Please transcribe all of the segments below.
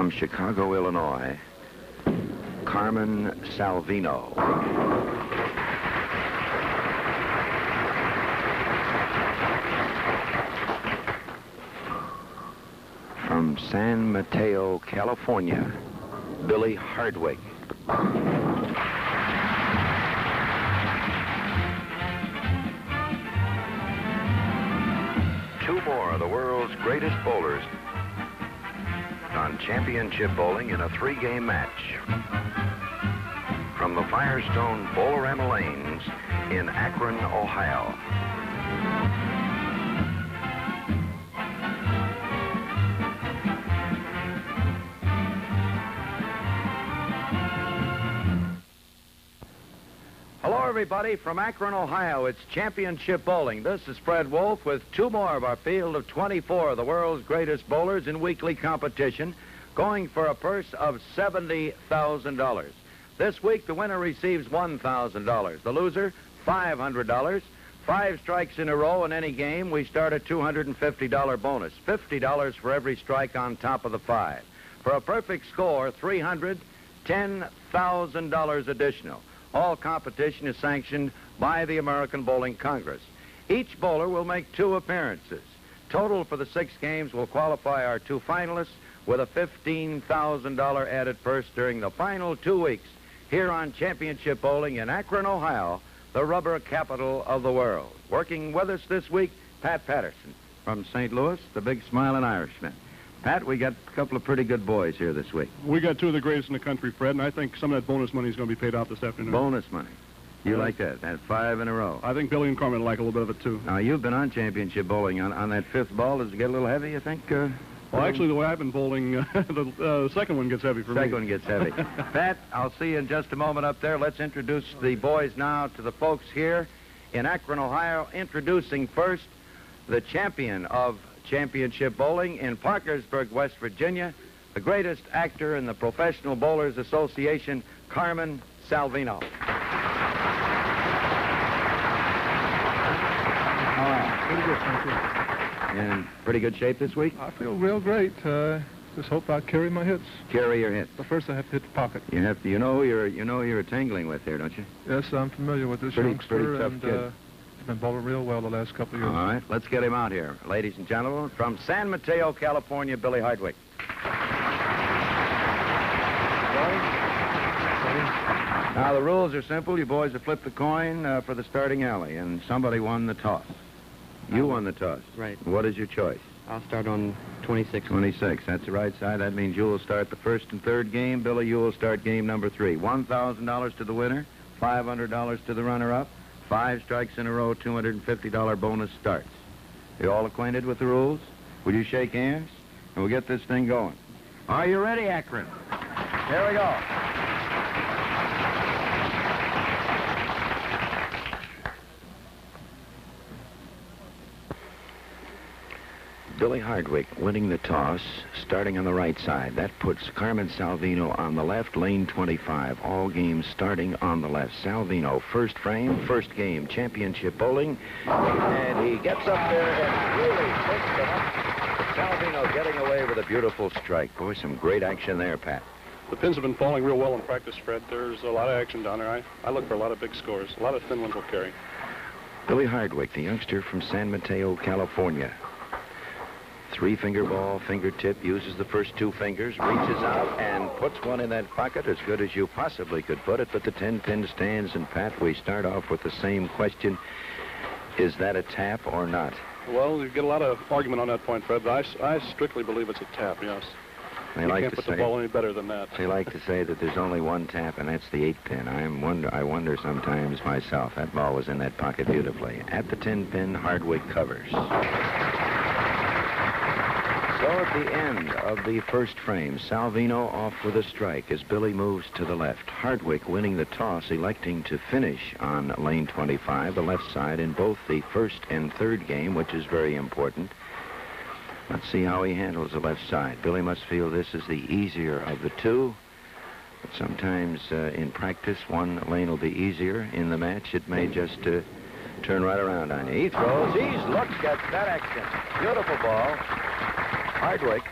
From Chicago, Illinois, Carmen Salvino. From San Mateo, California, Billy Hardwick. Two more of the world's greatest bowlers on championship bowling in a three-game match. From the Firestone Bowlerama Lanes in Akron, Ohio. Hello, everybody. From Akron, Ohio, it's championship bowling. This is Fred Wolf with two more of our field of 24 of the world's greatest bowlers in weekly competition, going for a purse of $70,000. This week, the winner receives $1,000. The loser, $500. 5 strikes in a row in any game, we start a $250 bonus. $50 for every strike on top of the 5. For a perfect score, $300, $10,000 additional. All competition is sanctioned by the American Bowling Congress. Each bowler will make 2 appearances. Total for the 6 games will qualify our 2 finalists with a $15,000 added purse during the final 2 weeks here on Championship Bowling in Akron, Ohio, the rubber capital of the world. Working with us this week, Pat Patterson from St. Louis, the big smiling Irishman. Pat, we got a couple of pretty good boys here this week. We got 2 of the greatest in the country, Fred, and I think some of that bonus money is going to be paid out this afternoon. Bonus money. You like that? That's 5 in a row. I think Billy and Carmen like a little bit of it, too. Now, you've been on championship bowling. On that 5th ball, does it get a little heavy, you think? Well, actually, the way I've been bowling, the second one gets heavy for me. Second one gets heavy. Pat, I'll see you in just a moment up there. Let's introduce the boys now to the folks here in Akron, Ohio. Introducing first the champion of championship bowling in Parkersburg, West Virginia, the greatest actor in the Professional Bowlers Association, Carmen Salvino. All right. Pretty good, thank you. In pretty good shape this week? I feel real great. Just hope I carry my hits. Carry your hits. But first I have to hit the pocket. You have to, you know you're tangling with here, don't you? Yes, I'm familiar with this youngster, pretty tough and kid. he's been bowling real well the last couple of years. All right, let's get him out here. Ladies and gentlemen, from San Mateo, California, Billy Hardwick. Now, the rules are simple. You boys have flipped the coin for the starting alley, and somebody won the toss. You won the toss. Right. What is your choice? I'll start on 26. 26. That's the right side. That means you will start the 1st and 3rd game. Billy, you will start game number 3. $1,000 to the winner, $500 to the runner-up. 5 strikes in a row, $250 bonus starts. You all acquainted with the rules? Will you shake hands? And we'll get this thing going. Are you ready, Akron? Here we go. Billy Hardwick winning the toss, starting on the right side. That puts Carmen Salvino on the left, lane 25. All games starting on the left. Salvino, first frame, first game, championship bowling. And he gets up there and really picks it up. Salvino getting away with a beautiful strike. Boy, some great action there, Pat. The pins have been falling real well in practice, Fred. There's a lot of action down there. I look for a lot of big scores. A lot of thin ones will carry. Billy Hardwick, the youngster from San Mateo, California. 3-finger ball, fingertip, uses the first 2 fingers, reaches out and puts one in that pocket as good as you possibly could put it, but the 10-pin stands. And Pat, we start off with the same question. Is that a tap or not? Well, you get a lot of argument on that point, Fred, but I strictly believe it's a tap, yes. They you like can't to put the ball any better than that. They like to say that there's only one tap, and that's the 8-pin. I wonder sometimes myself. That ball was in that pocket beautifully. At the 10-pin, Hardwick covers. So at the end of the first frame, Salvino off with a strike as Billy moves to the left. Hardwick winning the toss, electing to finish on lane 25, the left side, in both the 1st and 3rd game, which is very important. Let's see how he handles the left side. Billy must feel this is the easier of the 2. But sometimes in practice, one lane will be easier. In the match, it may just turn right around on you. He throws. He's looked at that action. Beautiful ball. Hardwick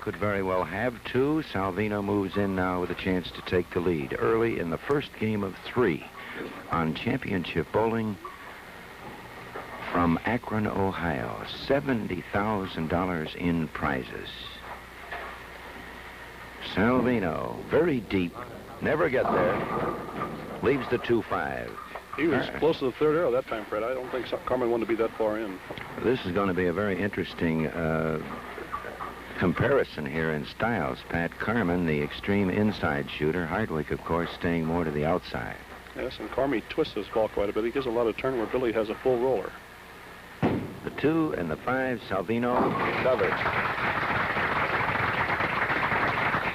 could very well have two. Salvino moves in now with a chance to take the lead early in the first game of 3 on Championship Bowling from Akron, Ohio. $70,000 in prizes. Salvino, very deep, never get there, leaves the 2-5. He was close to the third arrow that time, Fred. I don't think Carmen wanted to be that far in. This is going to be a very interesting comparison here in styles. Pat Carmen, the extreme inside shooter. Hardwick, of course, staying more to the outside. Yes, and Carmen twists his ball quite a bit. He gives a lot of turn where Billy has a full roller. The 2 and the 5, Salvino covered.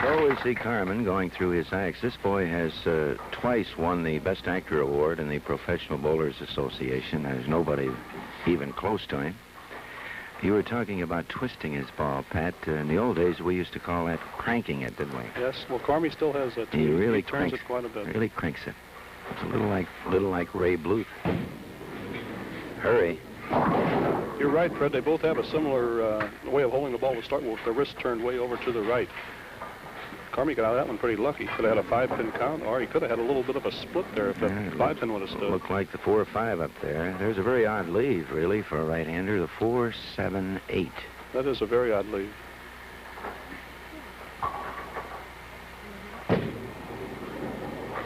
So we see Carmen going through his acts. This boy has twice won the Best Actor Award in the Professional Bowlers Association. There's nobody even close to him. You were talking about twisting his ball, Pat. In the old days, we used to call that cranking it, didn't we? Yes, well, Carmen still has it. He really he turns it quite a bit. Really cranks it. It's a little like Ray Bluth. Hurry. You're right, Fred. They both have a similar way of holding the ball to start with. Their wrist turned way over to the right. Carmen got out of that one pretty lucky. Could have had a 5-pin count, or he could have had a little bit of a split there if that 5-pin would have stood. Looked like the 4 or 5 up there. There's a very odd leave, really, for a right-hander. The 4, 7, 8. That is a very odd leave.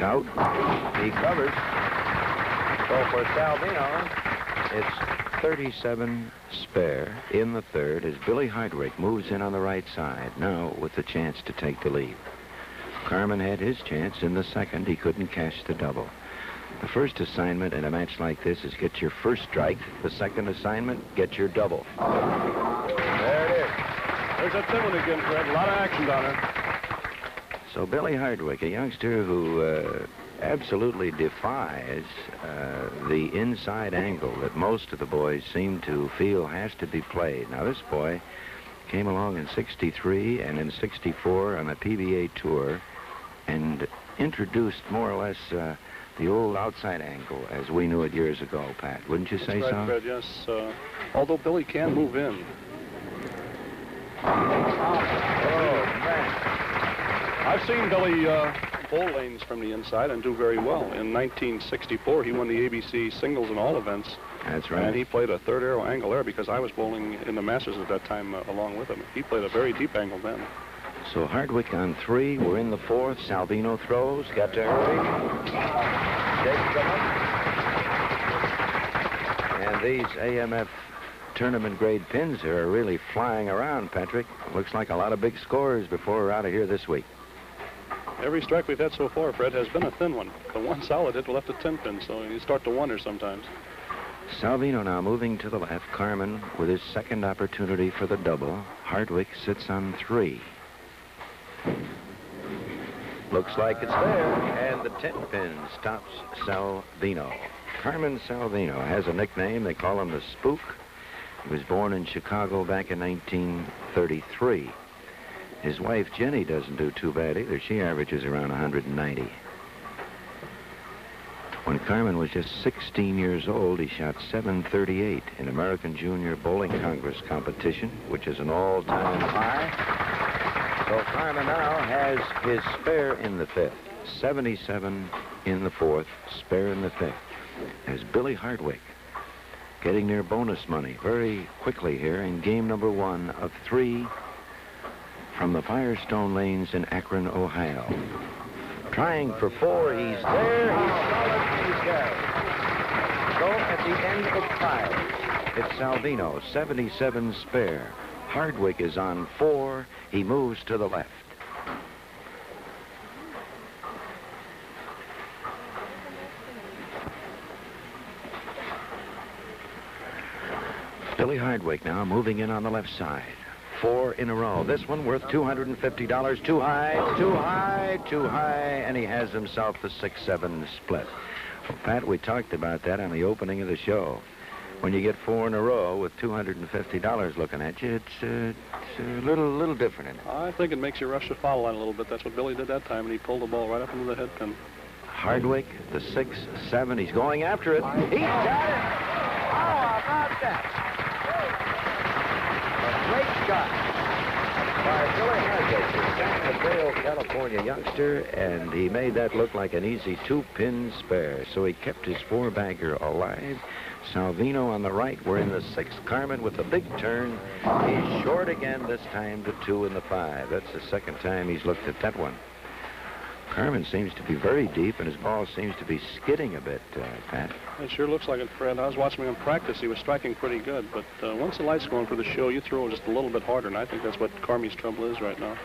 Out. He covers. So for Salvino, it's 37 spare in the third as Billy Hardwick moves in on the right side, now with the chance to take the lead. Carmen had his chance in the second. He couldn't cash the double. The first assignment in a match like this is get your first strike. The second assignment, get your double. There it is. There's that thin one again, Fred. A lot of action down there. So Billy Hardwick, a youngster who absolutely defies the inside angle that most of the boys seem to feel has to be played. Now, this boy came along in '63 and in '64 on a PBA tour and introduced more or less the old outside angle as we knew it years ago, Pat. Wouldn't you say That's so? right, Fred, yes. Although Billy can move in. Oh, man. I've seen Billy bowl lanes from the inside and do very well. In 1964, he won the ABC singles in all events. That's right. And he played a third arrow angle there because I was bowling in the Masters at that time along with him. He played a very deep angle then. So Hardwick on 3. We're in the 4th. Salvino throws. Got to hurry. Takes them up. And these AMF tournament grade pins here are really flying around, Patrick. Looks like a lot of big scores before we're out of here this week. Every strike we've had so far, Fred, has been a thin one. The one solid hit left a 10-pin, so you start to wonder sometimes. Salvino now moving to the left. Carmen with his second opportunity for the double. Hardwick sits on 3. Looks like it's there, and the 10-pin stops Salvino. Carmen Salvino has a nickname. They call him the Spook. He was born in Chicago back in 1933. His wife, Jenny, doesn't do too bad either. She averages around 190. When Carmen was just 16 years old, he shot .738 in American Junior Bowling Congress competition, which is an all-time high. So Carmen now has his spare in the 5th, 77 in the 4th, spare in the 5th. There's Billy Hardwick getting near bonus money very quickly here in game number 1 of 3 from the Firestone Lanes in Akron, Ohio. Trying for 4, he's there, he's solid, he's there. So at the end of 5, it's Salvino, 77 spare. Hardwick is on 4, he moves to the left. Billy Hardwick now moving in on the left side. 4 in a row. This one worth $250. Too high, too high, too high, and he has himself the 6-7 split. Well, Pat, we talked about that on the opening of the show. When you get 4 in a row with $250 looking at you, it's a little different, isn't it? I think it makes you rush the foul line a little bit. That's what Billy did that time, and he pulled the ball right up into the head pin. Hardwick, the 6-7, he's going after it. He got it! How about that? A great shot. by Billy Hardwick, the San Mateo, California youngster, and he made that look like an easy 2-pin spare. So he kept his 4-bagger alive. Salvino on the right. We're in the 6th. Carmen with the big turn. He's short again, this time to 2 in the 5. That's the second time he's looked at that one. Carmen seems to be very deep, and his ball seems to be skidding a bit, Pat. It sure looks like it, Fred. I was watching him in practice. He was striking pretty good, but once the light's going for the show, you throw just a little bit harder, and I think that's what Carmen's trouble is right now.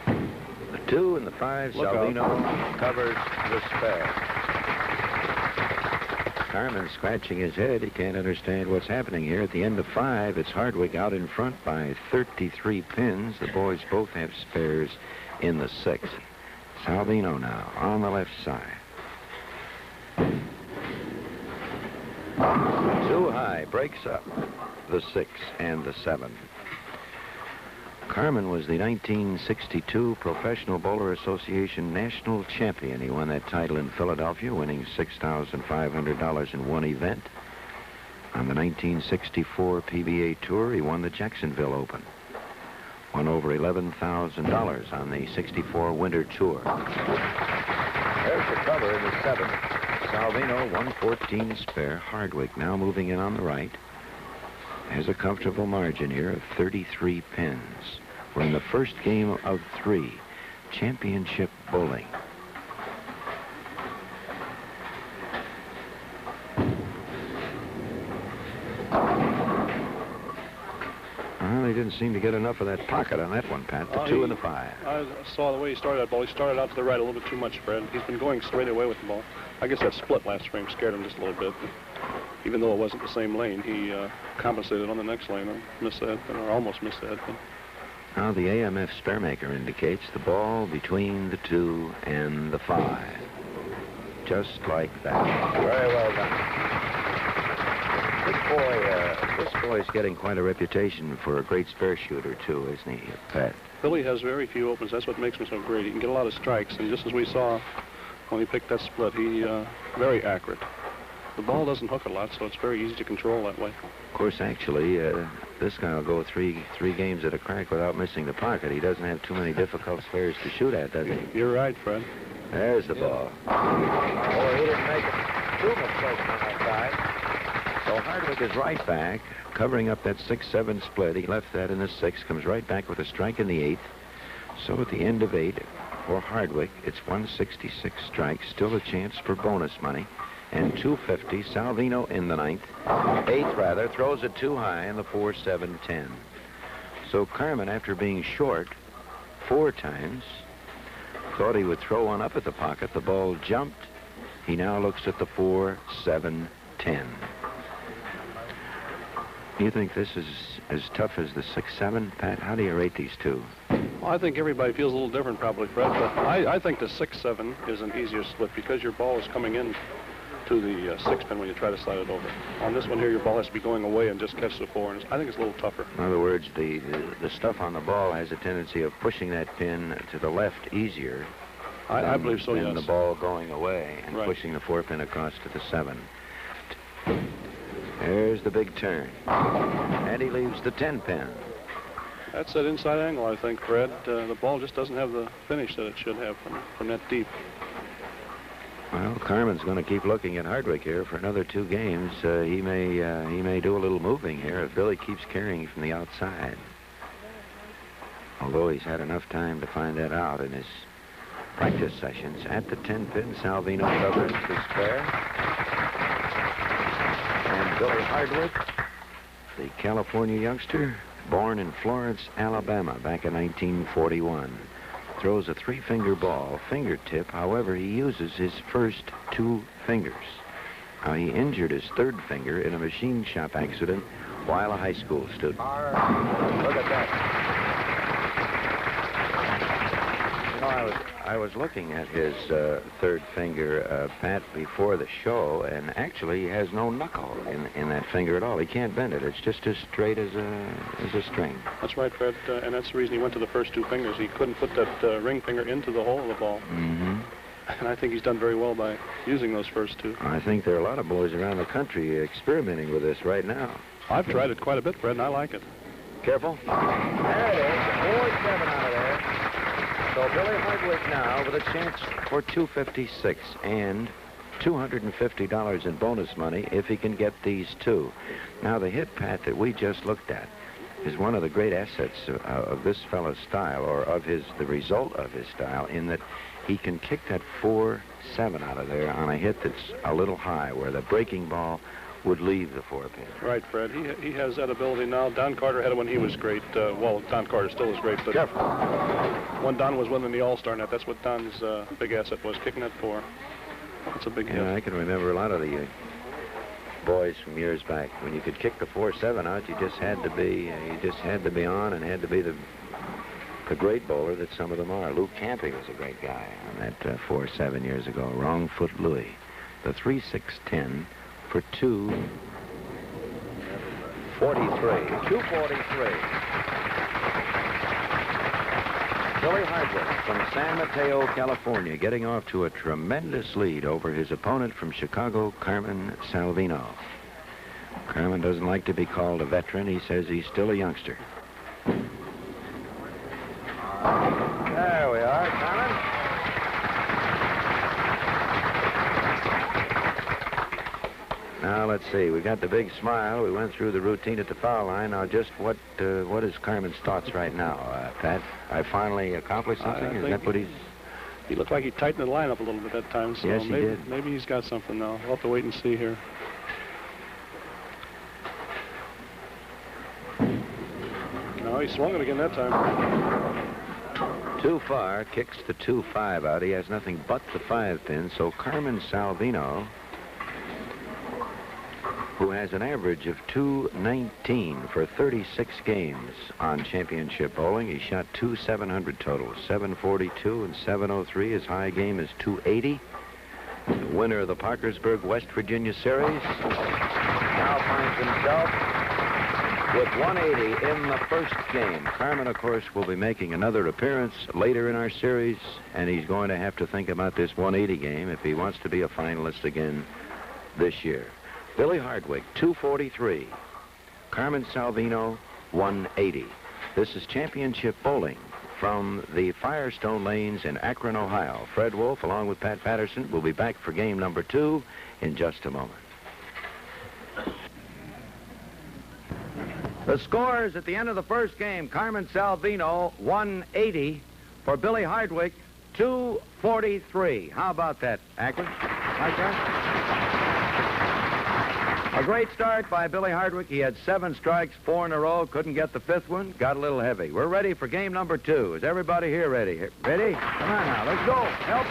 The 2 and the 5, Look Salvino out. covers the spare. Carmen scratching his head. He can't understand what's happening here. At the end of 5, it's Hardwick out in front by 33 pins. The boys both have spares in the 6th. Salvino now on the left side. Too high, breaks up the 6 and the 7. Carmen was the 1962 Professional Bowler Association National Champion. He won that title in Philadelphia, winning $6,500 in one event. On the 1964 PBA Tour, he won the Jacksonville Open. Won over $11,000 on the 64 Winter Tour. There's the cover in the 7th. Salvino, 114 spare. Hardwick now moving in on the right. Has a comfortable margin here of 33 pins. We're in the first game of 3. Championship bowling. Well, he didn't seem to get enough of that pocket on that one, Pat. The 2 and the 5. I saw the way he started that ball. He started out to the right a little bit too much, Fred. He's been going straight away with the ball. I guess that split last frame scared him just a little bit. Even though it wasn't the same lane, he compensated on the next lane or missed the headpin, or almost missed the headpin. Now the AMF spare maker indicates the ball between the 2 and the 5. Just like that. Very well done. This boy's getting quite a reputation for a great spare shooter, too, isn't he, Pat? Billy has very few opens. That's what makes him so great. He can get a lot of strikes, and just as we saw when he picked that split, he very accurate. The ball doesn't hook a lot, so it's very easy to control that way. Of course, actually, this guy will go three games at a crack without missing the pocket. He doesn't have too many difficult spares to shoot at, does he? You're right, Fred. There's the ball. Oh, he didn't make too mistakes on that side. So Hardwick is right back, covering up that 6-7 split. He left that in the 6th, comes right back with a strike in the 8th. So at the end of 8, for Hardwick, it's 166 strikes, still a chance for bonus money. And 250, Salvino in the 9th, 8th rather, throws it too high in the 4-7-10. So Carmen, after being short 4 times, thought he would throw one up at the pocket. The ball jumped. He now looks at the 4-7-10. You think this is as tough as the 6-7, Pat? How do you rate these two? Well, I think everybody feels a little different probably, Fred, but I think the 6-7 is an easier split because your ball is coming in to the 6 pin when you try to slide it over. On this one here, your ball has to be going away and just catch the 4, and I think it's a little tougher. In other words, the stuff on the ball has a tendency of pushing that pin to the left easier. I believe so, yes. Than the ball going away and right. Pushing the 4 pin across to the 7. There's the big turn. And he leaves the 10 pin. That's that inside angle, I think, Fred. The ball just doesn't have the finish that it should have from that deep. Well, Carmen's going to keep looking at Hardwick here for another 2 games. He may do a little moving here if Billy keeps carrying from the outside. Although he's had enough time to find that out in his practice sessions. At the 10 pin, Salvino covers the spare. And Billy Hardwick, the California youngster, born in Florence, Alabama, back in 1941. Throws a 3-finger ball, fingertip. However, he uses his first 2 fingers. Now, he injured his 3rd finger in a machine shop accident while a high school student. Look at that. You know, I was looking at his 3rd finger, Pat, before the show, and actually he has no knuckle in that finger at all. He can't bend it. It's just as straight as a string. That's right, Fred, and that's the reason he went to the first 2 fingers. He couldn't put that ring finger into the hole of the ball. Mm-hmm. And I think he's done very well by using those first 2. I think there are a lot of boys around the country experimenting with this right now. I've tried it quite a bit, Fred, and I like it. Careful. There it is. 4-7 out of there. So Billy Hardwick now with a chance for 256 and $250 in bonus money if he can get these two. Now, the hit, Pat, that we just looked at is one of the great assets of this fellow's style, or of the result of his style, in that he can kick that 4-7 out of there on a hit that's a little high, where the breaking ball would leave the 4-pin. Right, Fred. He has that ability now. Don Carter had it when he was great. Well, Don Carter still is great, but Careful. When Don was winning the All-Star net, that's what Don's big asset was, kicking that 4. That's a big hit. I can remember a lot of the boys from years back. When you could kick the 4-7 out, you just had to be on and had to be the great bowler that some of them are. Lou Camping was a great guy on that 4-7 years ago. Wrong foot Louis. The 3-6-10 for 243. 243. Billy Hardwick from San Mateo, California, getting off to a tremendous lead over his opponent from Chicago, Carmen Salvino. Carmen doesn't like to be called a veteran. He says he's still a youngster. There we are, Carmen. Now, let's see. We got the big smile. We went through the routine at the foul line. Now, just what is Carmen's thoughts right now, Pat? I finally accomplished something? Is that what he's... He looked like he tightened the lineup a little bit that time, so yes, he did. Maybe he's got something now. We'll have to wait and see here. No, he swung it again that time. Too far, kicks the 2-5 out. He has nothing but the 5-pin, so Carmen Salvino, who has an average of 219 for 36 games on championship bowling. He shot 2,700 total, 742 and 703. His high game is 280. The winner of the Parkersburg, West Virginia series now finds himself with 180 in the first game. Carmen, of course, will be making another appearance later in our series, and he's going to have to think about this 180 game if he wants to be a finalist again this year. Billy Hardwick, 243. Carmen Salvino, 180. This is championship bowling from the Firestone Lanes in Akron, Ohio. Fred Wolf, along with Pat Patterson, will be back for game number 2 in just a moment. The scores at the end of the first game: Carmen Salvino, 180. For Billy Hardwick, 243. How about that, Akron? Like that? A great start by Billy Hardwick. He had 7 strikes, 4 in a row. Couldn't get the 5th one. Got a little heavy. We're ready for game number 2. Is everybody here ready? Ready? Come on now. Let's go. Help.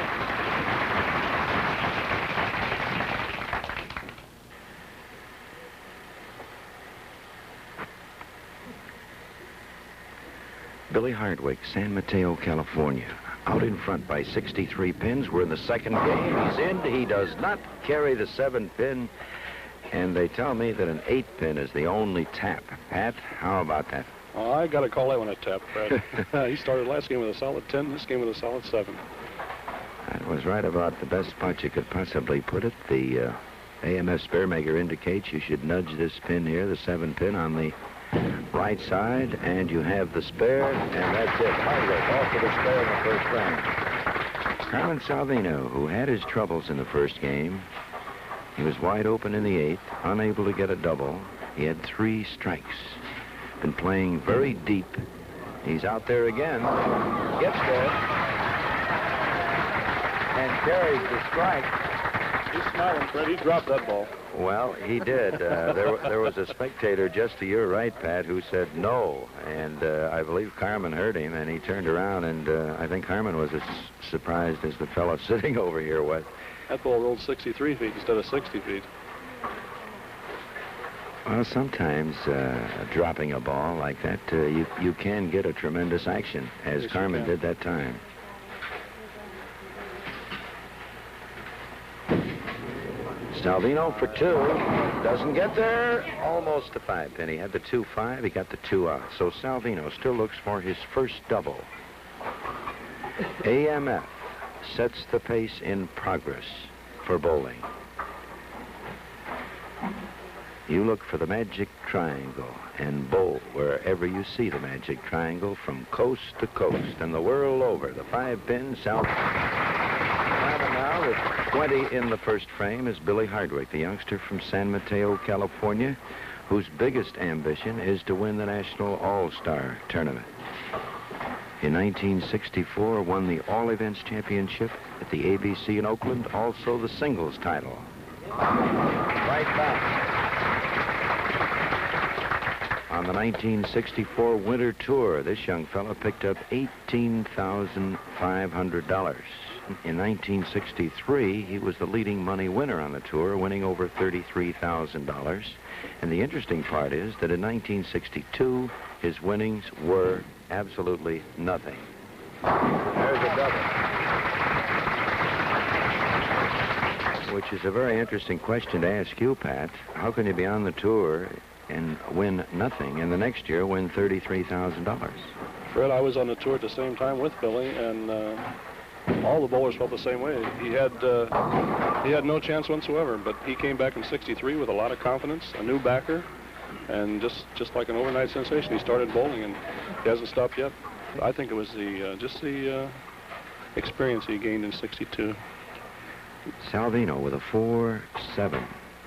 Billy Hardwick, San Mateo, California. Out in front by 63 pins. We're in the second game. He's in. He does not carry the 7-pin. And they tell me that an 8-pin is the only tap. Pat, how about that? Oh, I got to call that one a tap, Fred. He started last game with a solid 10, this game with a solid 7. That was right about the best spot you could possibly put it. The AMS Spearmaker indicates you should nudge this pin here, the 7-pin, on the right side, and you have the spare, and that's it. Hardwick off to the spare in the first round. Carmen Salvino, who had his troubles in the first game, he was wide open in the 8th, unable to get a double. He had 3 strikes. Been playing very deep. He's out there again. Gets there. And carries the strike. He's smiling, Fred. He dropped that ball. Well, he did. There was a spectator just to your right, Pat, who said no. And I believe Carmen heard him, and he turned around, and I think Carmen was as surprised as the fellow sitting over here was. That ball rolled 63 feet instead of 60 feet. Well, sometimes dropping a ball like that, you can get a tremendous action, as yes, Carmen did that time. Salvino for 2. Doesn't get there. Almost a 5-pin. He had the 2-5. He got the 2 out. So Salvino still looks for his first double. AMF sets the pace in progress for bowling. You look for the magic triangle and bowl wherever you see the magic triangle from coast to coast and the world over. The 5-pin South. Now with 20 in the first frame is Billy Hardwick, the youngster from San Mateo, California, whose biggest ambition is to win the National All-Star Tournament. In 1964, won the All Events Championship at the ABC in Oakland, also the singles title. Right back. On the 1964 Winter Tour, this young fellow picked up $18,500. In 1963, he was the leading money winner on the tour, winning over $33,000. And the interesting part is that in 1962, his winnings were absolutely nothing. There's a double. Which is a very interesting question to ask you, Pat. How can you be on the tour and win nothing, and the next year win $33,000? Fred, I was on the tour at the same time with Billy, and all the bowlers felt the same way. He had no chance whatsoever, but he came back in '63 with a lot of confidence, a new backer, and just like an overnight sensation, he started bowling, and he hasn't stopped yet. I think it was the experience he gained in '62. Salvino with a 4-7.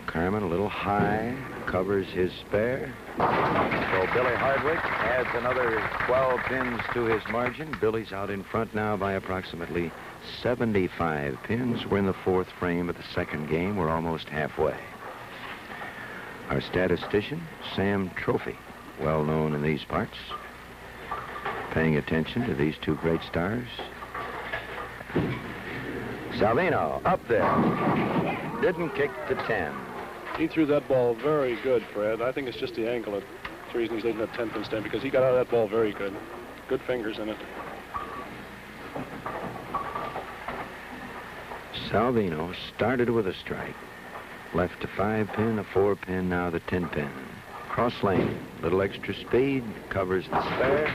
Carmen a little high, covers his spare. So Billy Hardwick adds another 12 pins to his margin. Billy's out in front now by approximately 75 pins. We're in the fourth frame of the second game. We're almost halfway. Our statistician, Sam Trophy, well known in these parts, paying attention to these two great stars. Salvino up there. Didn't kick to 10. He threw that ball very good, Fred. I think it's just the angle that's the reason he's leading that 10-pin stand, because he got out of that ball very good. Good fingers in it. Salvino started with a strike. Left to 5-pin, a 4-pin, now the 10-pin. Cross lane, little extra speed, covers the spare.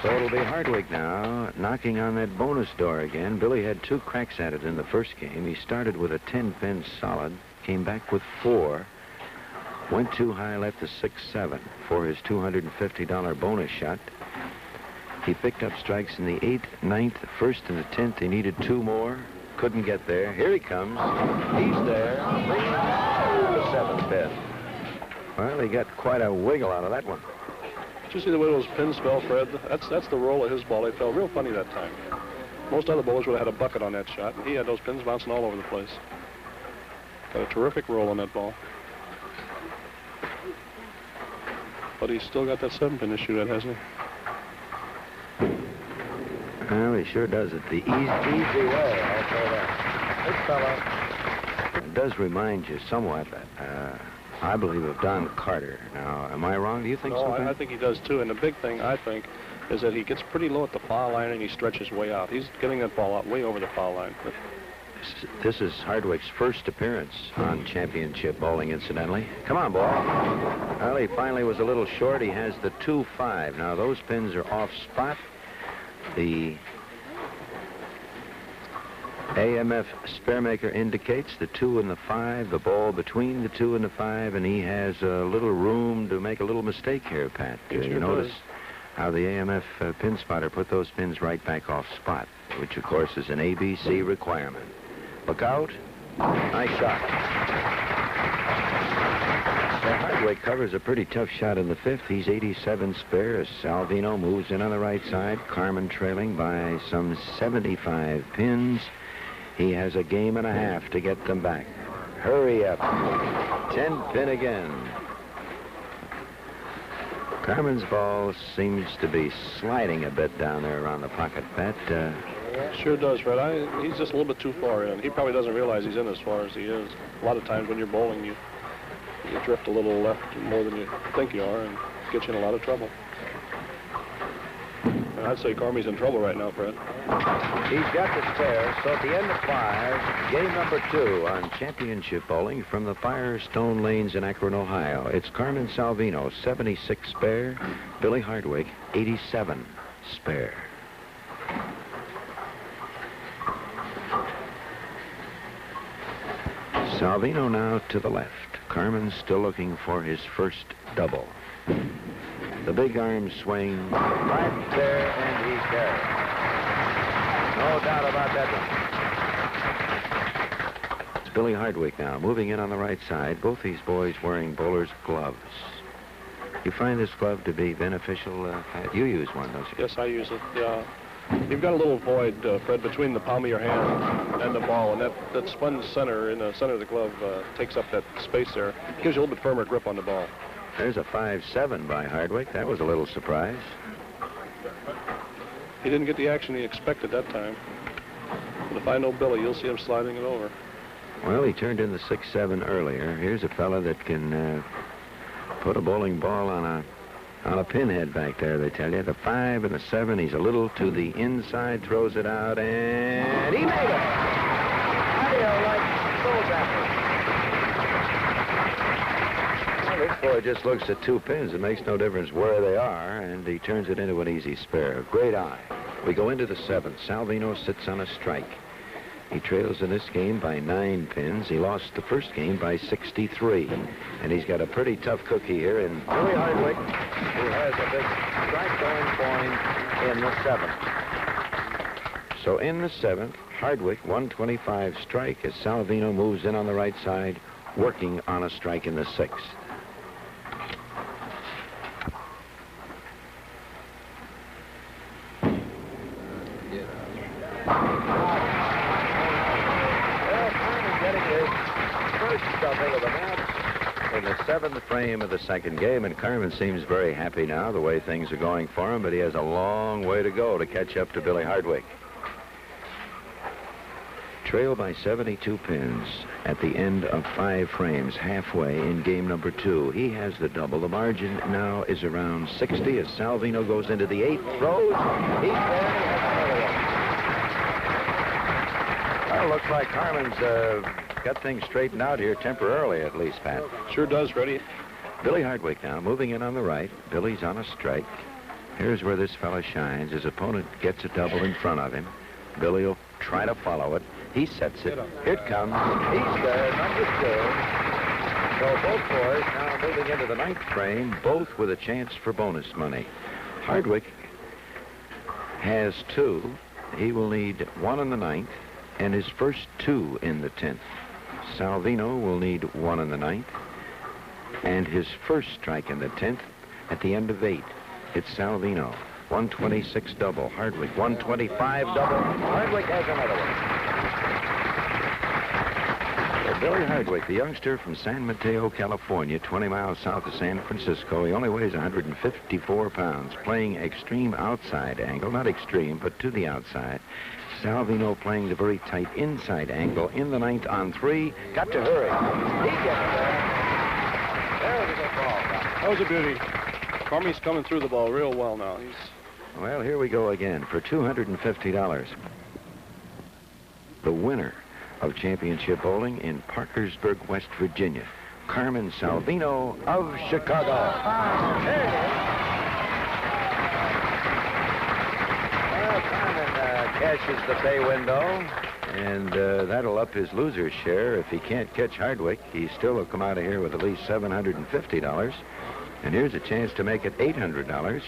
So it'll be Hardwick now, knocking on that bonus door again. Billy had 2 cracks at it in the first game. He started with a 10-pin solid, came back with 4, went too high, left the 6-7 for his $250 bonus shot. He picked up strikes in the 8th, 9th, 1st, and the 10th. He needed 2 more. Couldn't get there. Here he comes. He's there. The 7th pin. Well, he got quite a wiggle out of that one. Did you see the way those pins fell, Fred? That's the roll of his ball. They fell real funny that time. Most other bowlers would have had a bucket on that shot, and he had those pins bouncing all over the place. Got a terrific roll on that ball. But he's still got that 7-pin to shoot at, hasn't he? Well, he sure does it the easy way, I'll tell you that. This fella does remind you somewhat, I believe, of Don Carter. Now, am I wrong? Do you think so? No, I think he does too. And the big thing, I think, is that he gets pretty low at the foul line and he stretches way out. He's getting that ball out way over the foul line. But this is Hardwick's first appearance on championship bowling, incidentally. Come on, ball. Well, he finally was a little short. He has the 2-5. Now, those pins are off spot. The AMF Sparemaker indicates the 2 and the 5, the ball between the 2 and the 5, and he has a little room to make a little mistake here, Pat. You notice how the AMF pin spotter put those pins right back off spot, which, of course, is an ABC requirement. Look out. Nice shot. So Hardwick covers a pretty tough shot in the 5th. He's 87 spare as Salvino moves in on the right side. Carmen trailing by some 75 pins. He has a game and a half to get them back. Hurry up. 10-pin again. Carmen's ball seems to be sliding a bit down there around the pocket, Pat. Sure does, Fred. He's just a little bit too far in. He probably doesn't realize he's in as far as he is. A lot of times when you're bowling, you drift a little left more than you think you are and get you in a lot of trouble. And I'd say Carmen's in trouble right now, Fred. He's got the spare, so at the end of 5, game number 2 on championship bowling from the Firestone Lanes in Akron, Ohio. It's Carmen Salvino, 76 spare, Billy Hardwick, 87 spare. Salvino now to the left. Carmen still looking for his first double. The big arm swing right there, and he's there. No doubt about that one. It's Billy Hardwick now, moving in on the right side. Both these boys wearing bowler's gloves. You find this glove to be beneficial, Pat? You use one, don't you? Yes, I use it. You've got a little void, Fred, between the palm of your hand and the ball, and that sponge center in the center of the glove takes up that space there. Gives you a little bit firmer grip on the ball. There's a 5-7 by Hardwick. That was a little surprise. He didn't get the action he expected that time. But if I know Billy, you'll see him sliding it over. Well, he turned in the 6-7 earlier. Here's a fella that can put a bowling ball on a pinhead back there, they tell you. The 5 and the 7, he's a little to the inside, throws it out, and he made it! How do you like those apples? Well, this boy just looks at 2 pins. It makes no difference where they are, and he turns it into an easy spare. Great eye. We go into the 7th. Salvino sits on a strike. He trails in this game by 9 pins. He lost the first game by 63. And he's got a pretty tough cookie here in Billy Hardwick, who has a big strike going for him in the 7th. So in the 7th, Hardwick, 125 strike as Salvino moves in on the right side, working on a strike in the 6th. In the 7th frame of the 2nd game, and Carmen seems very happy now the way things are going for him, but he has a long way to go to catch up to Billy Hardwick. Trail by 72 pins at the end of 5 frames, halfway in game number 2. He has the double. The margin now is around 60 as Salvino goes into the 8th, throws. He's there. He has another one. Well, looks like Carmen's got things straightened out here temporarily, at least, Pat. Sure does, Freddie. Billy Hardwick now moving in on the right. Billy's on a strike. Here's where this fella shines. His opponent gets a double in front of him. Billy will try to follow it. He sets it. Here it comes. He's there, number 2. So both boys now moving into the 9th frame, both with a chance for bonus money. Hardwick has 2. He will need 1 in the 9th and his first 2 in the 10th. Salvino will need 1 in the 9th and his first strike in the 10th at the end of 8. It's Salvino. 126 double. Hardwick, 125 double. Hardwick has another one. So Billy Hardwick, the youngster from San Mateo, California, 20 miles south of San Francisco. He only weighs 154 pounds, playing extreme outside angle. Not extreme, but to the outside. Salvino playing the very tight inside angle in the 9th on 3. Got to hurry. He gets there. There's a good ball. That was a beauty. Carmen's coming through the ball real well now. Well, here we go again for $250. The winner of championship bowling in Parkersburg, West Virginia, Carmen Salvino of Chicago. There it is. Well, Carmen cashes the pay window, and that'll up his loser's share. If he can't catch Hardwick, he still will come out of here with at least $750. And here's a chance to make it $800.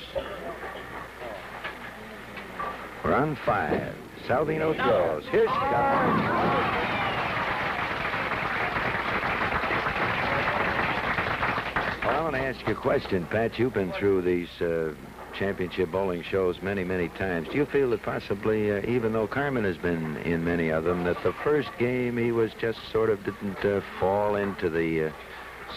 We're on 5. Salvino throws. Here she comes. Well, I want to ask you a question, Pat. You've been through these championship bowling shows many, many times. Do you feel that possibly, even though Carmen has been in many of them, that the first game he was just sort of didn't fall into the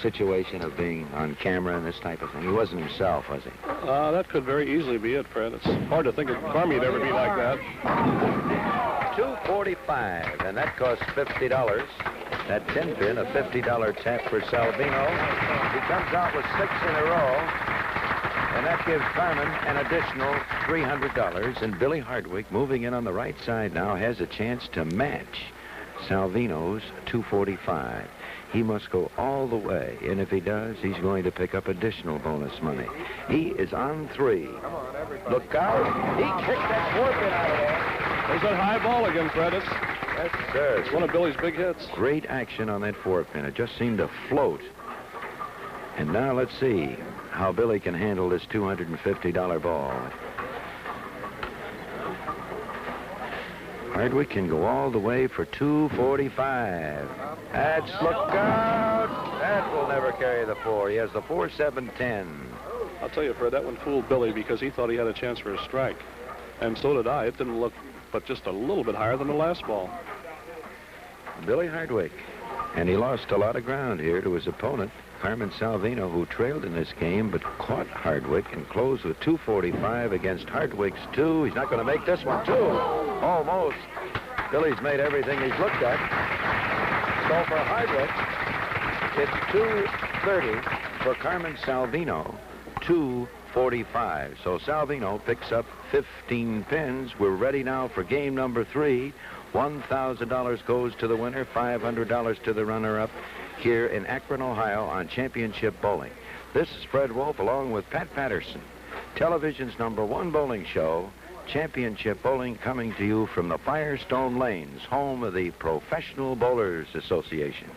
situation of being on camera and this type of thing? He wasn't himself, was he? That could very easily be it, Fred. It's hard to think of Carmen would ever be like that. $245, and that costs $50. That 10 pin, a $50 tap for Salvino. He comes out with 6 in a row, and that gives Carmen an additional $300. And Billy Hardwick, moving in on the right side now, has a chance to match Salvino's $245. He must go all the way, and if he does, he's going to pick up additional bonus money. He is on 3. Look out. He kicked that 4 pin out of there. There's that high ball again, Fred. Yes, sir. It's one of Billy's big hits. Great action on that 4-pin. It just seemed to float. And now let's see how Billy can handle this $250 ball. Hardwick can go all the way for $245. That's, look out. That will never carry the 4. He has the 4-7-10. I'll tell you, Fred, that one fooled Billy because he thought he had a chance for a strike. And so did I. It didn't look but just a little bit higher than the last ball. Billy Hardwick. And he lost a lot of ground here to his opponent, Carmen Salvino, who trailed in this game but caught Hardwick and closed with 245 against Hardwick's 2. He's not going to make this one, too. Almost. Billy's made everything he's looked at. So for Hardwick, it's 230. For Carmen Salvino, 245. So Salvino picks up 15 pins. We're ready now for game number 3. $1,000 goes to the winner, $500 to the runner-up here in Akron, Ohio on Championship Bowling. This is Fred Wolf along with Pat Patterson, television's #1 bowling show, Championship Bowling, coming to you from the Firestone Lanes, home of the Professional Bowlers Association.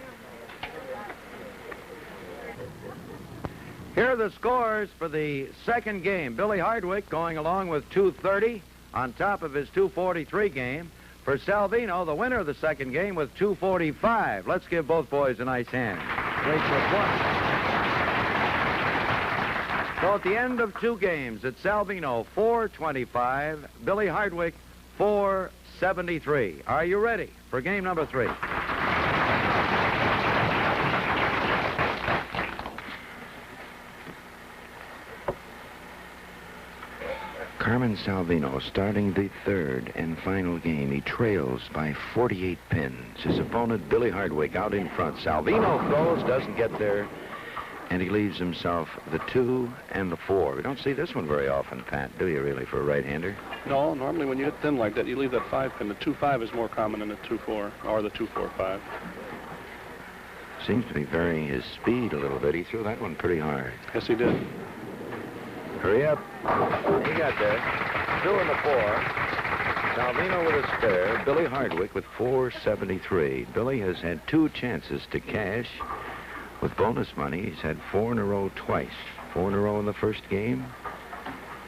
Here are the scores for the second game. Billy Hardwick going along with 230 on top of his 243 game. For Salvino, the winner of the second game, with 245. Let's give both boys a nice hand. Great foot. So at the end of 2 games, it's Salvino 425, Billy Hardwick 473. Are you ready for game number 3? Carmen Salvino starting the third and final game. He trails by 48 pins. His opponent, Billy Hardwick, out in front. Salvino throws, doesn't get there, and he leaves himself the 2 and the 4. We don't see this one very often, Pat, do you really, for a right-hander? No, normally when you hit thin like that, you leave that 5 pin. The 2-5 is more common than the 2-4 or the 2-4-5. Seems to be varying his speed a little bit. He threw that one pretty hard. Yes, he did. Hurry up. He got there. 2 and the 4. Salvino with a spare. Billy Hardwick with 473. Billy has had 2 chances to cash with bonus money. He's had 4 in a row twice. 4 in a row in the first game.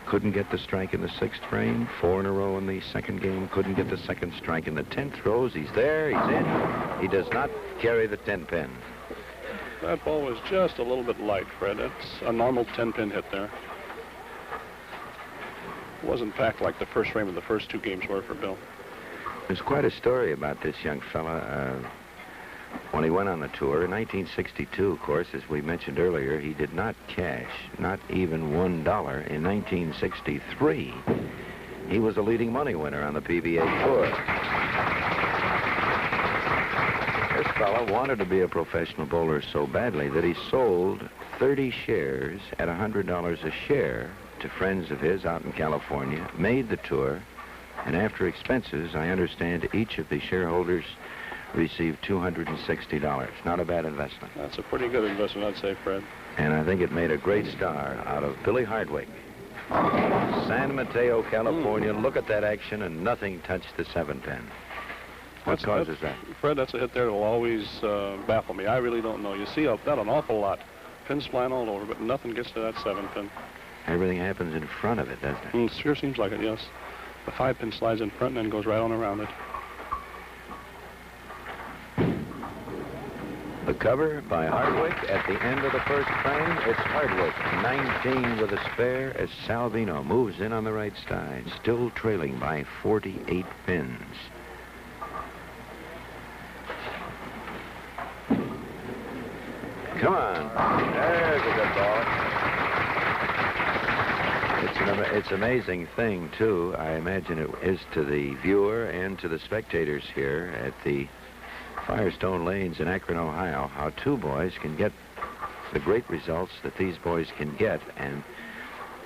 Couldn't get the strike in the 6th frame. 4 in a row in the second game. Couldn't get the second strike in the 10th throws. He's there. He's in. He does not carry the 10 pin. That ball was just a little bit light, Fred. That's a normal 10-pin hit there. It wasn't packed like the first frame of the first 2 games were for Bill. There's quite a story about this young fella. When he went on the tour in 1962, of course, as we mentioned earlier, he did not cash, not even $1. In 1963, he was a leading money winner on the PBA tour. This fella wanted to be a professional bowler so badly that he sold 30 shares at $100 a share to friends of his out in California, made the tour, and after expenses, I understand each of the shareholders received $260. Not a bad investment. That's a pretty good investment, I'd say, Fred. And I think it made a great star out of Billy Hardwick. San Mateo, California. Look at that action, and nothing touched the 7-pin. What causes that? Fred, that's a hit there that will always baffle me. I really don't know. You see that an awful lot. Pins flying all over, but nothing gets to that 7-pin. Everything happens in front of it, doesn't it? It sure seems like it, yes. The 5-pin slides in front and then goes right on around it. The cover by Hardwick at the end of the first frame. It's Hardwick, 19 with a spare, as Salvino moves in on the right side, still trailing by 48 pins. Come on. There's a good ball. It's an amazing thing, too. I imagine it is to the viewer and to the spectators here at the Firestone Lanes in Akron, Ohio, how 2 boys can get the great results that these boys can get. And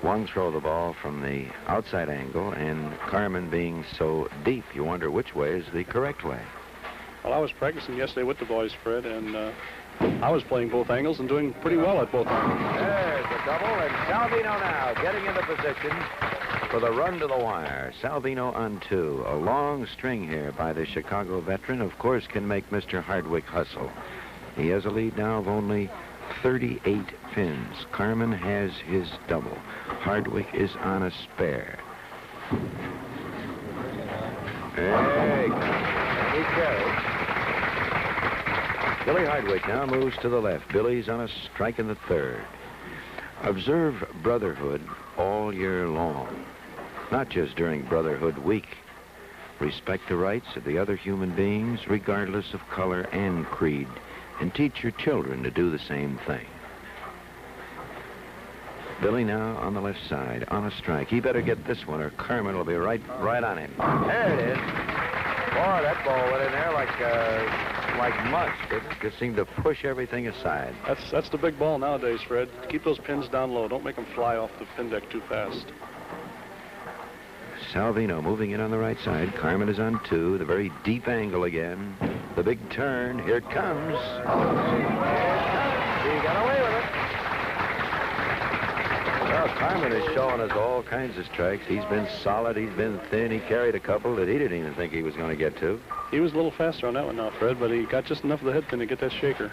one throw the ball from the outside angle, and Carmen being so deep, you wonder which way is the correct way. Well, I was practicing yesterday with the boys, Fred, and I was playing both angles and doing pretty well at both angles. There's a double, and Salvino now getting into position for the run to the wire. Salvino on 2. A long string here by the Chicago veteran, of course, can make Mr. Hardwick hustle. He has a lead now of only 38 pins. Carmen has his double. Hardwick is on a spare. Hey, he carries. Billy Hardwick now moves to the left. Billy's on a strike in the 3rd. Observe brotherhood all year long, not just during Brotherhood Week. Respect the rights of the other human beings, regardless of color and creed, and teach your children to do the same thing. Billy now on the left side, on a strike. He better get this one or Carmen will be right on him. There it is. Boy, that ball went in there like mush. It just seemed to push everything aside. That's the big ball nowadays, Fred. Keep those pins down low. Don't make them fly off the pin deck too fast. Salvino moving in on the right side. Carmen is on 2. The very deep angle again. The big turn. Here it comes. He got away with it. Well, Carmen is showing us all kinds of strikes. He's been solid. He's been thin. He carried a couple that he didn't even think he was going to get to. He was a little faster on that one now, Fred, but he got just enough of the head pin to get that shaker.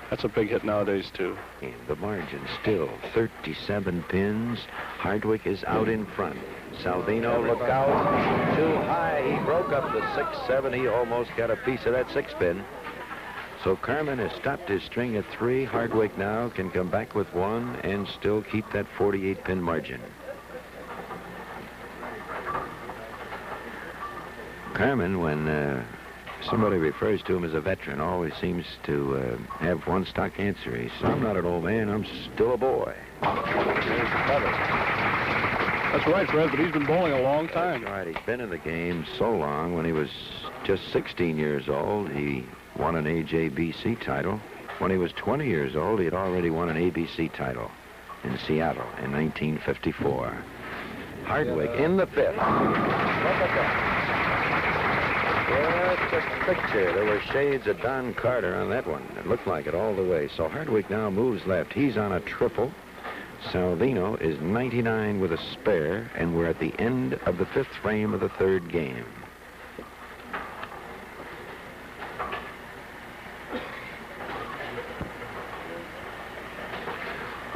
That's a big hit nowadays, too. And the margin still 37 pins. Hardwick is out in front. Salvino, look out. Too high. He broke up the 6-7. He almost got a piece of that 6-pin. So Carmen has stopped his string at 3. Hardwick now can come back with 1 and still keep that 48-pin margin. Carmen, when somebody refers to him as a veteran, always seems to have one stock answer. He says, I'm not an old man, I'm still a boy. That's right, Fred, but he's been bowling a long time. That's right, he's been in the game so long. When he was just 16 years old, he won an AJBC title. When he was 20 years old, he had already won an ABC title in Seattle in 1954. Hardwick in the 5th. Look at that. Yeah, it's just picture. There were shades of Don Carter on that one. It looked like it all the way. So Hardwick now moves left. He's on a triple. Salvino is 99 with a spare, and we're at the end of the 5th frame of the 3rd game.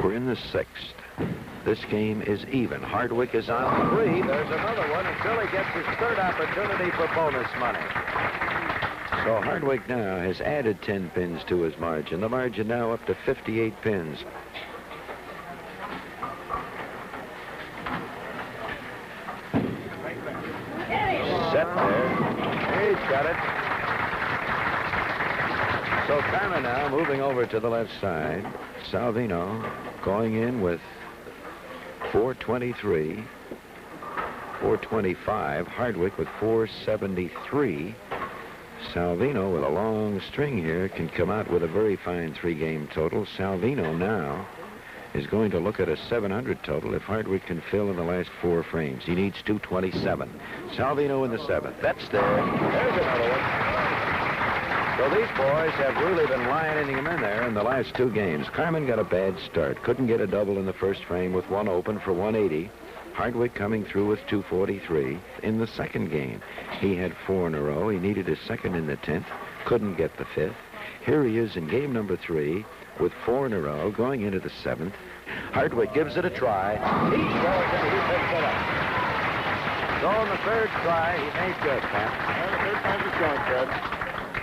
We're in the 6th. This game is even. Hardwick is on 3. There's another one, and Billy gets his 3rd opportunity for bonus money. So Hardwick now has added 10 pins to his margin. The margin now up to 58 pins. Set there. He's got it. So Carmen now moving over to the left side. Salvino going in with 423, 425. Hardwick with 473. Salvino with a long string here can come out with a very fine 3-game total. Salvino now is going to look at a 700 total if Hardwick can fill in the last 4 frames. He needs 227. Salvino in the 7th. That's there. There's another one. So these boys have really been lining him in there in the last 2 games. Carmen got a bad start. Couldn't get a double in the 1st frame with 1 open for 180. Hardwick coming through with 243. In the 2nd game, he had 4 in a row. He needed his 2nd in the 10th. Couldn't get the 5th. Here he is in game number 3 with 4 in a row going into the 7th. Hardwick gives it a try. He throws it. He picks it up. So on the 3rd try, he made good, Pat. The 3rd time's a charm, Fred.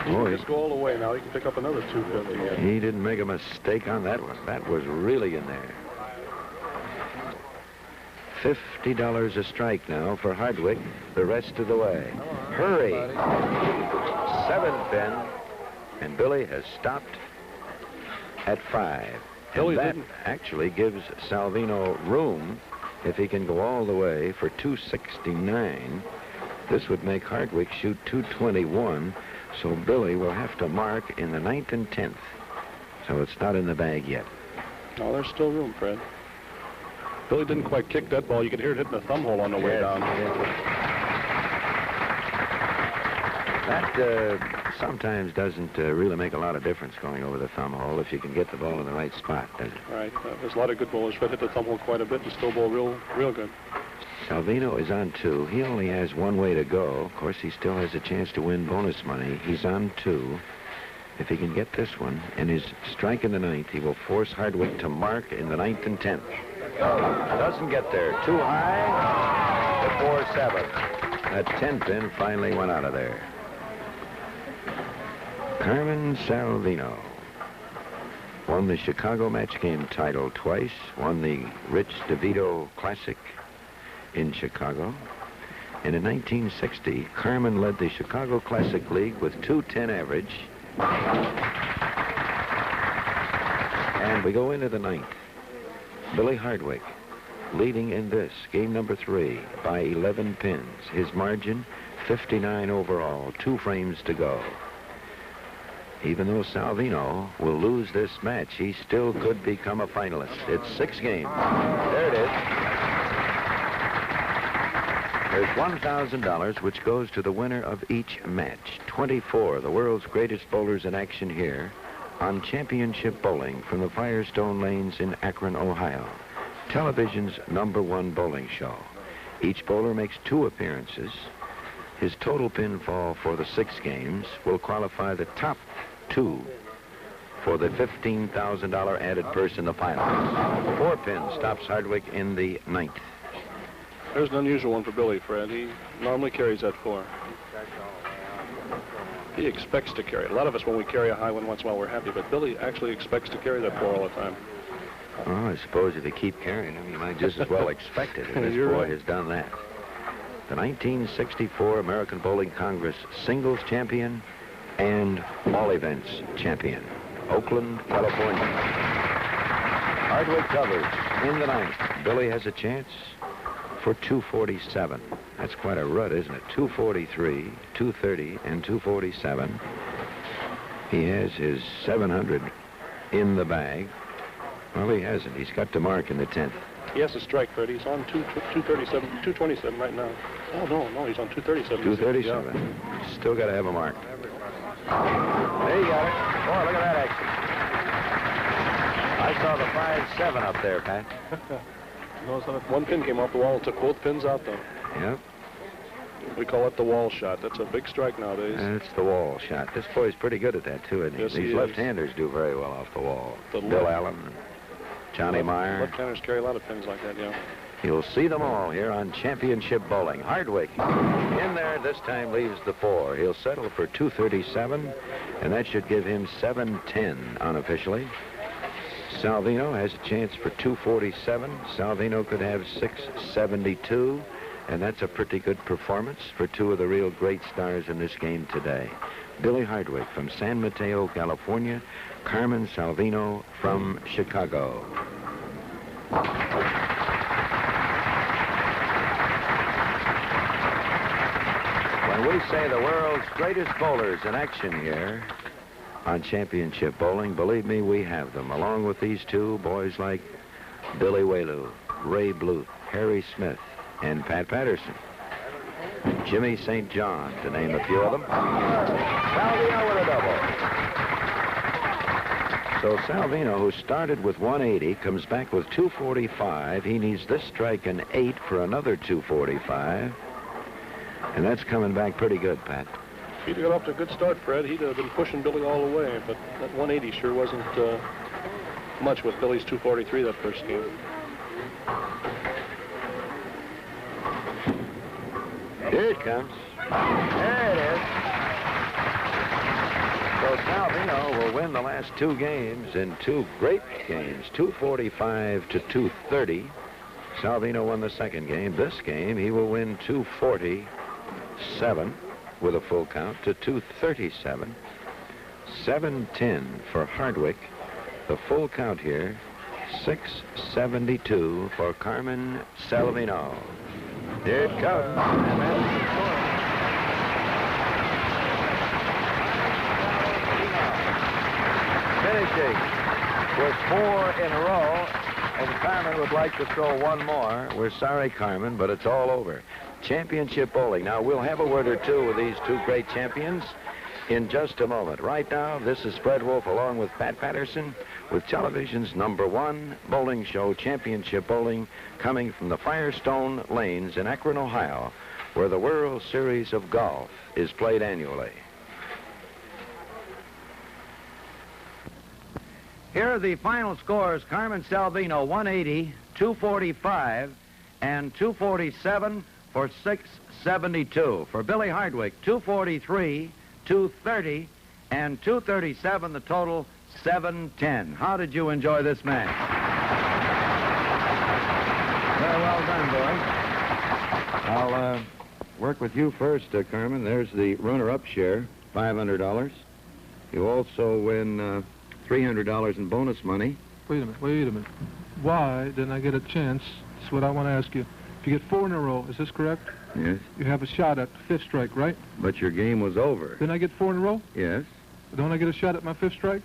He can just go all the way now. He can pick up another 250. He didn't make a mistake on that one. That was really in there. $50 a strike now for Hardwick the rest of the way. Hurry. 7-pin. And Billy has stopped at 5. And that actually gives Salvino room if he can go all the way for 269. This would make Hardwick shoot 221. So Billy will have to mark in the 9th and 10th. So it's not in the bag yet. No, there's still room, Fred. Billy didn't quite kick that ball. You could hear it hitting the thumb hole on the way down. That sometimes doesn't really make a lot of difference going over the thumb hole if you can get the ball in the right spot, does it? Right. There's a lot of good bowlers. Fred hit the thumb hole quite a bit and still bowl real good. Salvino is on 2. He only has one way to go. Of course, he still has a chance to win bonus money. He's on 2. If he can get this one and his strike in the 9th, he will force Hardwick to mark in the 9th and 10th. Doesn't get there. Too high. The 4-7. That 10th pin finally went out of there. Carmen Salvino won the Chicago Match Game title twice, won the Rich DeVito Classic in Chicago. And in 1960, Carmen led the Chicago Classic League with 210 average. And we go into the 9th. Billy Hardwick leading in this, game number 3, by 11 pins. His margin, 59 overall, 2 frames to go. Even though Salvino will lose this match, he still could become a finalist. It's 6 games. There it is. There's $1,000, which goes to the winner of each match. 24, the world's greatest bowlers in action here on Championship Bowling from the Firestone Lanes in Akron, Ohio. Television's #1 bowling show. Each bowler makes 2 appearances. His total pinfall for the 6 games will qualify the top 2 for the $15,000 added purse in the finals. 4 pins stops Hardwick in the 9th. There's an unusual one for Billy, Fred. He normally carries that 4. He expects to carry it. A lot of us, when we carry a high one once in a while, we're happy, but Billy actually expects to carry that 4 all the time. Well, I suppose if you keep carrying him, you might just as well expect it, and this You're boy right. has done that. The 1964 American Bowling Congress singles champion and all events champion, Oakland, California. Hardwick covers in the 9th. Billy has a chance for 247. That's quite a rut, isn't it? 243, 230, and 247. He has his 700 in the bag. Well, he hasn't. He's got to mark in the 10th. He has to strike, Fred. He's on 237, 227 right now. Oh, no, he's on 237. 237. Yeah. Still got to have a mark. There you got it. Boy, look at that action. I saw the 5-7 up there, Pat. Notice that 1 pin came off the wall and took both pins out, though. Yep. We call it the wall shot. That's a big strike nowadays. That's the wall shot. This boy's pretty good at that, too, isn't he? Yes, he These is. left-handers do very well off the wall. The Bill left- Allen, Johnny Meyer. Left-handers carry a lot of pins like that, yeah. You'll see them all here on Championship Bowling. Hardwick in there, this time leaves the 4. He'll settle for 237, and that should give him 710 unofficially. Salvino has a chance for 247. Salvino could have 672, and that's a pretty good performance for 2 of the real great stars in this game today. Billy Hardwick from San Mateo, California. Carmen Salvino from Chicago. When we say the world's greatest bowlers in action here on Championship Bowling, believe me, we have them. Along with these 2, boys like Billy Whaley, Ray Bluth, Harry Smith, and Pat Patterson. Jimmy St. John, to name a few of them. Salvino with a double. So Salvino, who started with 180, comes back with 245. He needs this strike and 8 for another 245. And that's coming back pretty good, Pat. If he'd got off to a good start, Fred, he'd have been pushing Billy all the way, but that 180 sure wasn't much with Billy's 243 that first game. Here it comes. There it is. So Salvino will win the last 2 games in 2 great games, 245 to 230. Salvino won the second game. This game, he will win 247 with a full count to 237. 710 for Hardwick. The full count here, 672 for Carmen Salvino. Here it comes. And that's finishing with 4 in a row, and Carmen would like to throw 1 more. We're sorry, Carmen, but it's all over. Championship Bowling. Now, we'll have a word or 2 with these 2 great champions in just a moment. Right now, this is Fred Wolf along with Pat Patterson with television's #1 bowling show, Championship Bowling, coming from the Firestone Lanes in Akron, Ohio, where the World Series of Golf is played annually. Here are the final scores. Carmen Salvino, 180, 245, and 247 for 672. For Billy Hardwick, 243, 230, and 237, the total 710. How did you enjoy this match? Very well done, boy. I'll work with you first, Carmen. There's the runner-up share, $500. You also win $300 in bonus money. Wait a minute. Why didn't I get a chance? That's what I want to ask you. If you get 4 in a row, is this correct? Yes. You have a shot at the 5th strike, right? But your game was over. Didn't I get 4 in a row? Yes. Don't I get a shot at my 5th strike?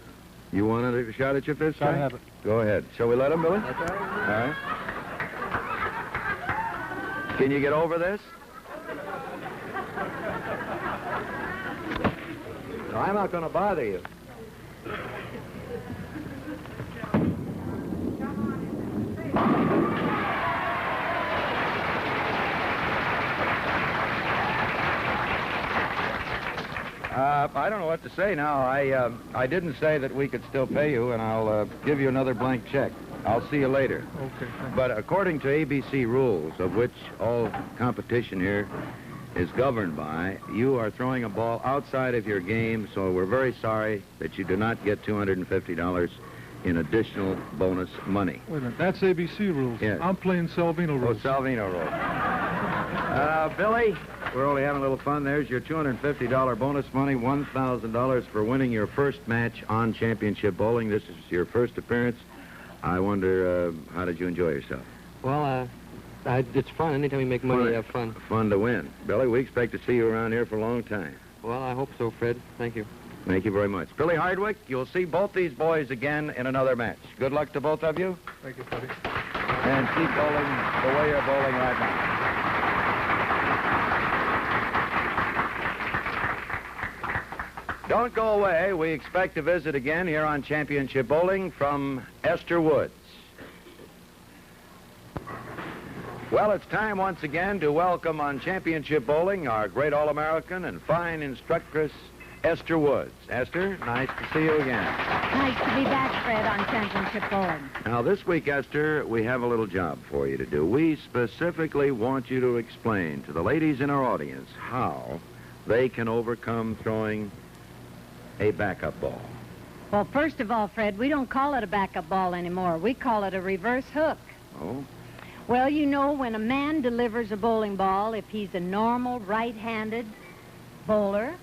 You wanted a shot at your 5th strike? I have it. Go ahead. Shall we let him, Billy? That's all right. All right. Can you get over this? No, I'm not going to bother you. I don't know what to say now. I didn't say that we could still pay you, and I'll give you another blank check. I'll see you later. Okay. But according to ABC rules, of which all competition here is governed by, you are throwing a ball outside of your game, so we're very sorry that you do not get $250 in additional bonus money. Wait a minute. That's ABC rules. Yes. I'm playing Salvino rules. Oh, Salvino rules. Billy, we're only having a little fun. There's your $250 bonus money, $1,000 for winning your first match on Championship Bowling. This is your first appearance. I wonder, how did you enjoy yourself? Well, it's fun. Anytime you make money, you have fun. Fun to win. Billy, we expect to see you around here for a long time. Well, I hope so, Fred. Thank you. Thank you very much. Billy Hardwick, you'll see both these boys again in another match. Good luck to both of you. Thank you, Freddie. And keep bowling the way you're bowling right now. Don't go away. We expect to visit again here on Championship Bowling from Esther Woods. Well, it's time once again to welcome on Championship Bowling our great All-American and fine instructress, Esther Woods. Esther, nice to see you again. Nice to be back, Fred, on Championship Bowling. Now, this week, Esther, we have a little job for you to do. We specifically want you to explain to the ladies in our audience how they can overcome throwing a backup ball. Well, first of all, Fred, we don't call it a backup ball anymore. We call it a reverse hook. Oh? Well, you know, when a man delivers a bowling ball, if he's a normal right-handed bowler,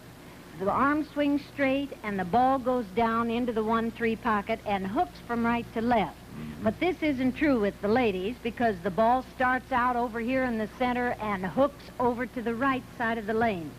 the arm swings straight and the ball goes down into the 1-3 pocket and hooks from right to left. But this isn't true with the ladies because the ball starts out over here in the center and hooks over to the right side of the lane.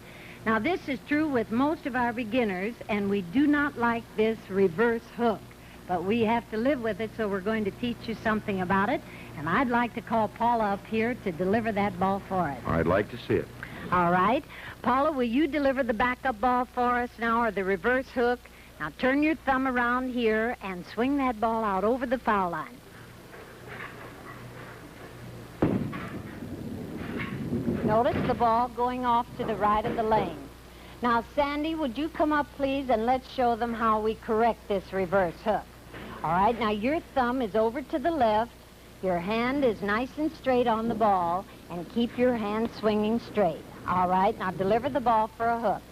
Now, this is true with most of our beginners, and we do not like this reverse hook. But we have to live with it, so we're going to teach you something about it. And I'd like to call Paula up here to deliver that ball for us. I'd like to see it. All right. Paula, will you deliver the backup ball for us now, or the reverse hook? Now, turn your thumb around here and swing that ball out over the foul line. Notice the ball going off to the right of the lane. Now, Sandy, would you come up, please, and let's show them how we correct this reverse hook. All right, now your thumb is over to the left, your hand is nice and straight on the ball, and keep your hand swinging straight. All right, now deliver the ball for a hook.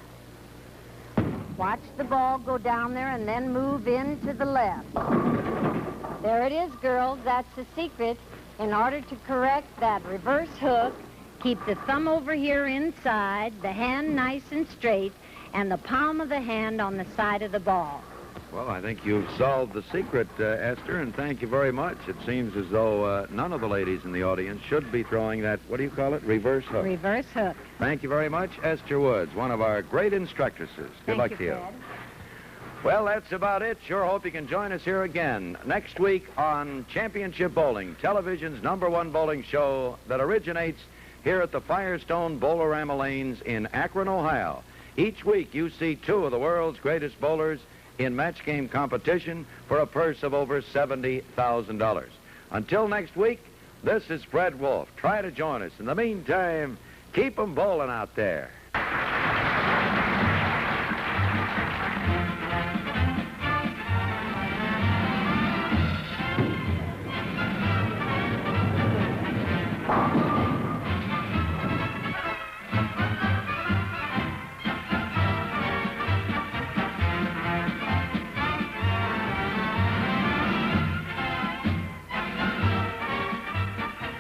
Watch the ball go down there and then move in to the left. There it is, girls. That's the secret. In order to correct that reverse hook, keep the thumb over here inside, the hand nice and straight, and the palm of the hand on the side of the ball. Well, I think you've solved the secret, Esther, and thank you very much. It seems as though none of the ladies in the audience should be throwing that, what do you call it, reverse hook? Reverse hook. Thank you very much, Esther Woods, one of our great instructresses. Good luck to you. Fred. Well, that's about it. Sure hope you can join us here again next week on Championship Bowling, television's #1 bowling show that originates here at the Firestone Bowlerama Lanes in Akron, Ohio. Each week you see two of the world's greatest bowlers in match game competition for a purse of over $70,000. Until next week, this is Fred Wolf. Try to join us. In the meantime, keep 'em bowling out there.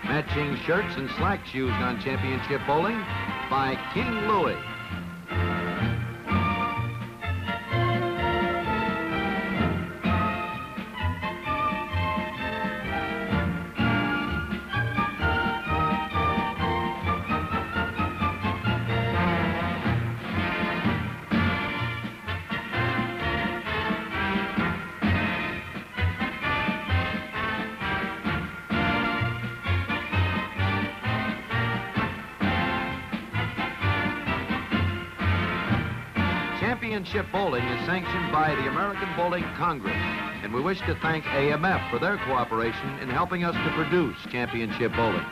Matching shirts and slack shoes on Championship Bowling by King Louie. Championship Bowling is sanctioned by the American Bowling Congress, and we wish to thank AMF for their cooperation in helping us to produce Championship Bowling.